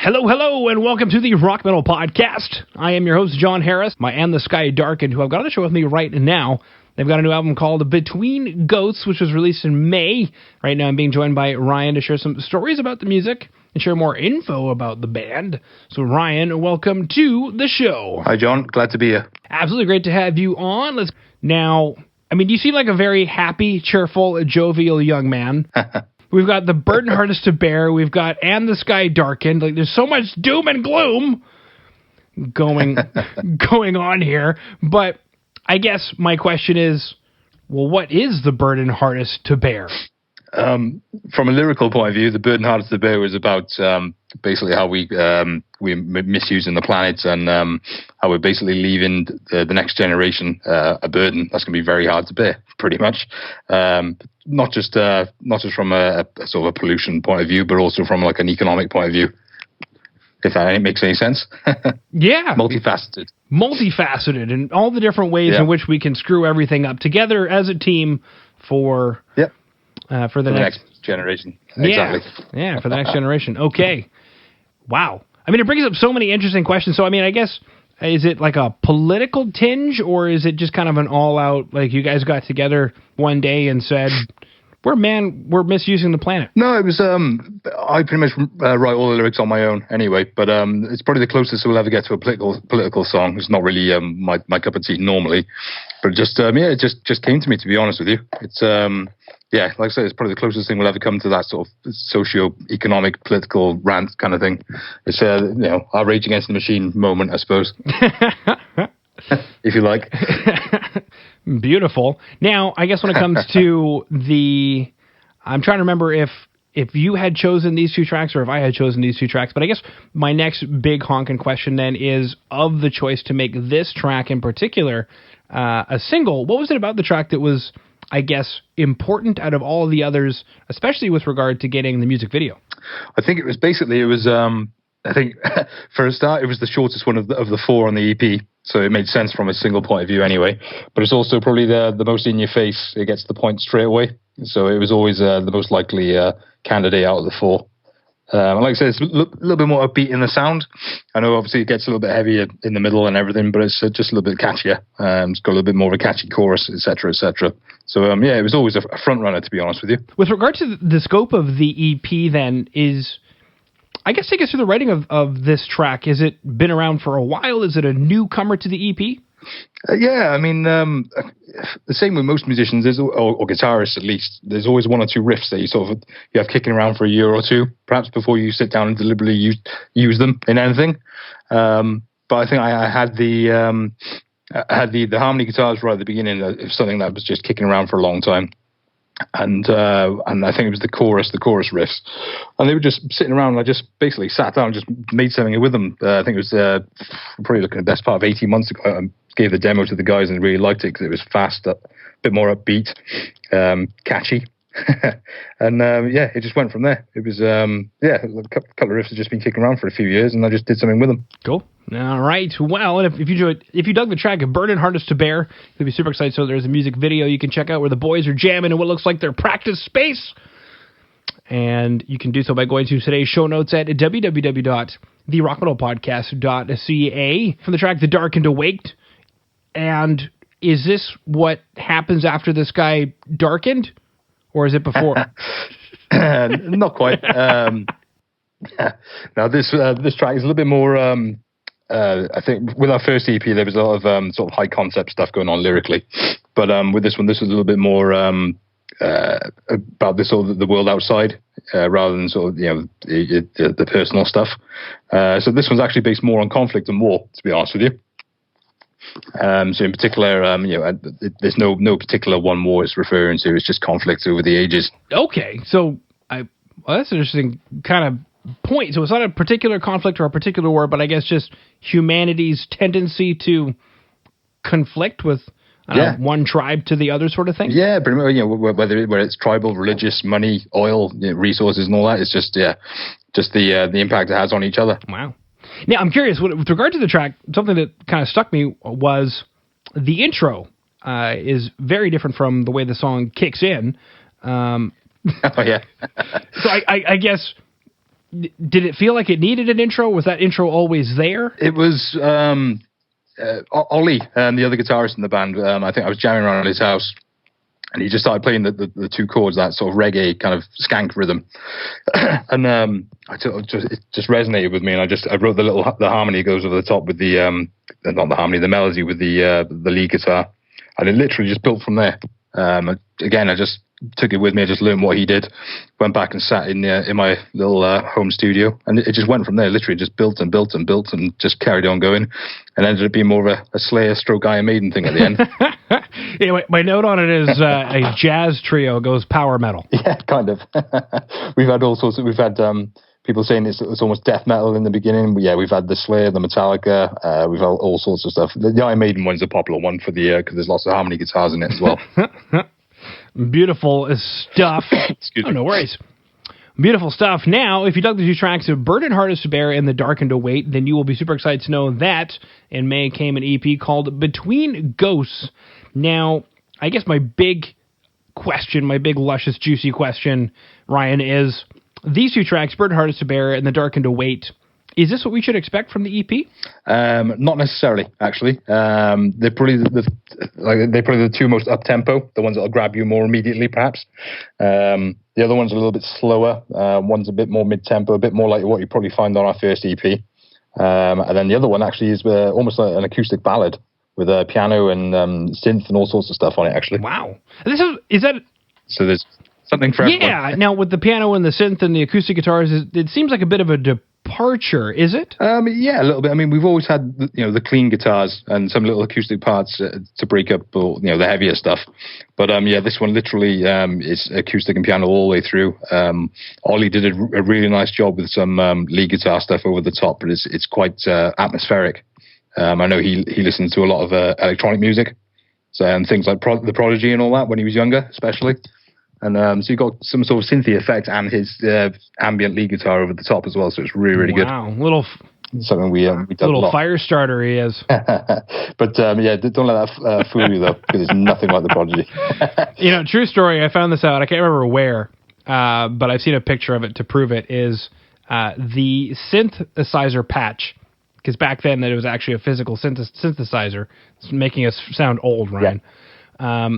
Hello, hello, and welcome to the Rock Metal Podcast. I am your host, John Harris, and the Sky Darkened, who I've got on the show with me right now. They've got a new album called Between Ghosts, which was released in May. Right now I'm being joined by Ryan to share some stories about the music and share more info about the band. So Ryan, welcome to the show. Hi, John. Glad to be here. Absolutely great to have you on. Now, you seem like a very happy, cheerful, jovial young man. We've got The Burden Hardest to Bear. We've got And the Sky Darkened. There's so much doom and gloom going on here. But I guess my question is, well, what is The Burden Hardest to Bear? From a lyrical point of view, The Burden Hardest to Bear is about basically how we're misusing the planet and how we're basically leaving the next generation a burden that's going to be very hard to bear, pretty much. Not just from a sort of a pollution point of view, but also from like an economic point of view. If that makes any sense. Yeah. Multifaceted, and all the different ways in which we can screw everything up together as a team for the next generation. Yeah. Exactly. Yeah, for the next generation. Okay. Wow. It brings up so many interesting questions. So, I guess, is it like a political tinge, or is it just kind of an all-out, like you guys got together one day and said, we're misusing the planet? No, it was, I pretty much write all the lyrics on my own anyway, but it's probably the closest we'll ever get to a political song. It's not really my cup of tea normally, but it just came to me, to be honest with you. It's, like I said, it's probably the closest thing we'll ever come to that sort of socio-economic, political rant kind of thing. It's, our Rage Against the Machine moment, I suppose. If you like. Beautiful. Now, I guess when it comes to I'm trying to remember if you had chosen these two tracks or if I had chosen these two tracks, but I guess my next big honking question then is, of the choice to make this track in particular a single, what was it about the track that was, I guess, important out of all of the others, especially with regard to getting the music video? I think it was I think for a start, it was the shortest one of the four on the EP. So it made sense from a single point of view anyway. But it's also probably the most in your face. It gets to the point straight away. So it was always the most likely candidate out of the four. And like I said, it's a little bit more upbeat in the sound. I know obviously it gets a little bit heavier in the middle and everything, but it's just a little bit catchier. It's got a little bit more of a catchy chorus, etc., etc. So it was always a front runner, to be honest with you. With regard to the scope of the EP, then, I guess take us through the writing of this track. Has it been around for a while? Is it a newcomer to the EP? The same with most musicians, or guitarists at least. There's always one or two riffs that you have kicking around for a year or two, perhaps before you sit down and deliberately use them in anything. But I think I had the harmony guitars right at the beginning of something that was just kicking around for a long time. And I think it was the chorus riffs, and they were just sitting around. And I just basically sat down and just made something with them. I think it was probably looking at the best part of 18 months ago. I gave the demo to the guys and really liked it because it was fast, a bit more upbeat, catchy, and it just went from there. It was a couple of riffs had just been kicking around for a few years, and I just did something with them. Cool. All right. Well, and if you dug the track Burden Hardest to Bear, you'll be super excited. So there's a music video you can check out where the boys are jamming in what looks like their practice space. And you can do so by going to today's show notes at www.therockmetalpodcast.ca from the track The Darkened Awaked. And is this what happens after the Sky Darkened? Or is it before? Not quite. Now this track is a little bit more... I think with our first EP, there was a lot of sort of high concept stuff going on lyrically, but with this one, this was a little bit more about the world outside rather than sort of the personal stuff. So this one's actually based more on conflict and war, to be honest with you. So in particular, there's no particular one war it's referring to. It's just conflicts over the ages. Okay, so that's an interesting kind of point. So it's not a particular conflict or a particular war, but I guess just humanity's tendency to conflict with one tribe to the other sort of thing. Yeah, pretty much. Whether it's tribal, religious, money, oil, resources, and all that. It's just the impact it has on each other. Wow. Now I'm curious with regard to the track. Something that kind of stuck me was the intro is very different from the way the song kicks in. Oh yeah. So I guess Did it feel like it needed an intro? Was that intro always there? It was Ollie, the other guitarist in the band. I think I was jamming around at his house, and he just started playing the two chords, that sort of reggae kind of skank rhythm, and it just resonated with me. And I wrote the harmony goes over the top with the melody with the lead guitar, and it literally just built from there. Again, I just took it with me. I just learned what he did, went back and sat in my little home studio, and it just went from there. Literally just built and built and built and just carried on going, and ended up being more of a Slayer stroke Iron Maiden thing at the end. Anyway, my note on it is a jazz trio goes power metal. Yeah, kind of. We've had all sorts of, people saying it's almost death metal in the beginning. But yeah, we've had the Slayer, the Metallica, we've had all sorts of stuff. The Iron Maiden one's a popular one for the because there's lots of harmony guitars in it as well. Beautiful stuff. Excuse me. No worries. Beautiful stuff. Now, if you dug the two tracks of Burden Hardest to Bear and The Darkened Await, then you will be super excited to know that in May came an EP called Between Ghosts. Now, I guess my big question, my big luscious juicy question, Ryan, is these two tracks, Burden Hardest to Bear and The Darkened Await, is this what we should expect from the EP? Not necessarily, actually. They're probably the two most up tempo, the ones that'll grab you more immediately, perhaps. The other one's a little bit slower. One's a bit more mid tempo, a bit more like what you probably find on our first EP. And then the other one actually is almost like an acoustic ballad with a piano and synth and all sorts of stuff on it. Actually, wow. Is that? So there's something for everyone. Yeah. Now with the piano and the synth and the acoustic guitars, it seems like a bit of a departure, is it? Yeah, a little bit. I mean, we've always had the clean guitars and some little acoustic parts to break up, the heavier stuff. But this one literally is acoustic and piano all the way through. Ollie did a really nice job with some lead guitar stuff over the top, but it's quite atmospheric. I know he listens to a lot of electronic music, and things like the Prodigy and all that when he was younger, especially. And so you got some sort of synthy effect and his ambient lead guitar over the top as well. So it's really, really good. Wow, something we done a little lot. fire starter he is. But don't let that fool you though, because it's nothing like the Prodigy. True story. I found this out. I can't remember where, but I've seen a picture of it to prove it. Is the synthesizer patch? Because back then that it was actually a physical synthesizer. It's making us sound old, Ryan. Yeah.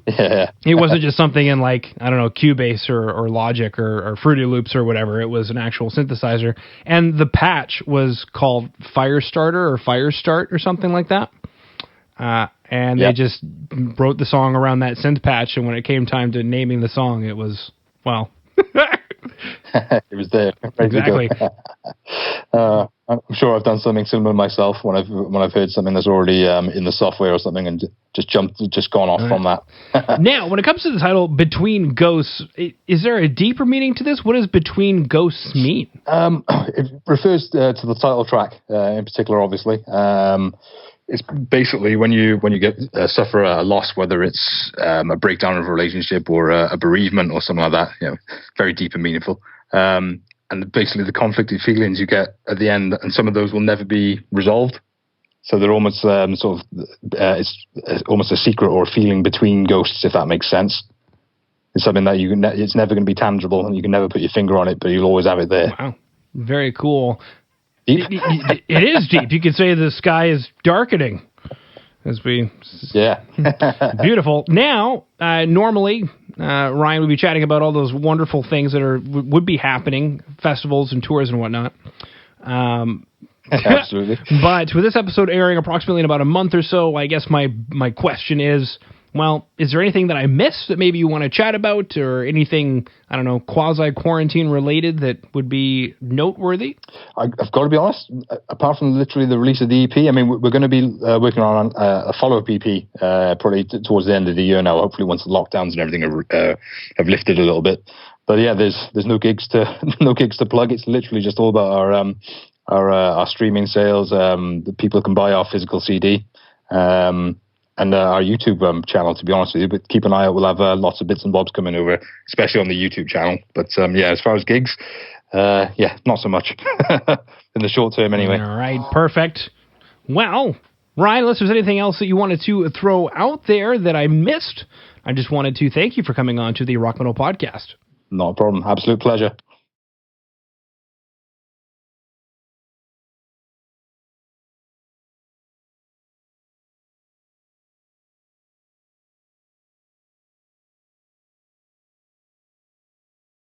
Yeah. It wasn't just something in Cubase or Logic or Fruity Loops or whatever. It was an actual synthesizer. And the patch was called Firestarter or Firestart or something like that. And they just wrote the song around that synth patch. And when it came time to naming the song, it was, well... it was there. Exactly. I'm sure I've done something similar myself when I've heard something that's already in the software or something and just gone off from that. Now, when it comes to the title Between Ghosts, is there a deeper meaning to this? What does Between Ghosts mean? It refers to the title track in particular, obviously. It's basically when you get suffer a loss, whether it's a breakdown of a relationship or a bereavement or something like that, very deep and meaningful. And basically the conflicted feelings you get at the end, and some of those will never be resolved. So they're almost it's almost a secret or a feeling between ghosts, if that makes sense. It's something that it's never going to be tangible, and you can never put your finger on it, but you'll always have it there. Wow, very cool. Deep. It is deep. You could say the sky is darkening. Beautiful. Now, normally, Ryan would be chatting about all those wonderful things that would be happening, festivals and tours and whatnot. Absolutely. But with this episode airing approximately in about a month or so, I guess my question is, well, is there anything that I missed that maybe you want to chat about, or anything, I don't know, quasi-quarantine related that would be noteworthy? I've got to be honest, apart from literally the release of the EP, I mean, we're going to be working on a follow-up EP probably towards the end of the year now, hopefully once the lockdowns and everything have lifted a little bit. But yeah, there's no gigs to plug. It's literally just all about our streaming sales. The people can buy our physical CD. And our YouTube channel, to be honest with you. But keep an eye out. We'll have lots of bits and bobs coming over, especially on the YouTube channel. But as far as gigs, not so much in the short term anyway. All right, perfect. Well, Ryan, unless there's anything else that you wanted to throw out there that I missed, I just wanted to thank you for coming on to the Rock Metal Podcast. Not a problem. Absolute pleasure.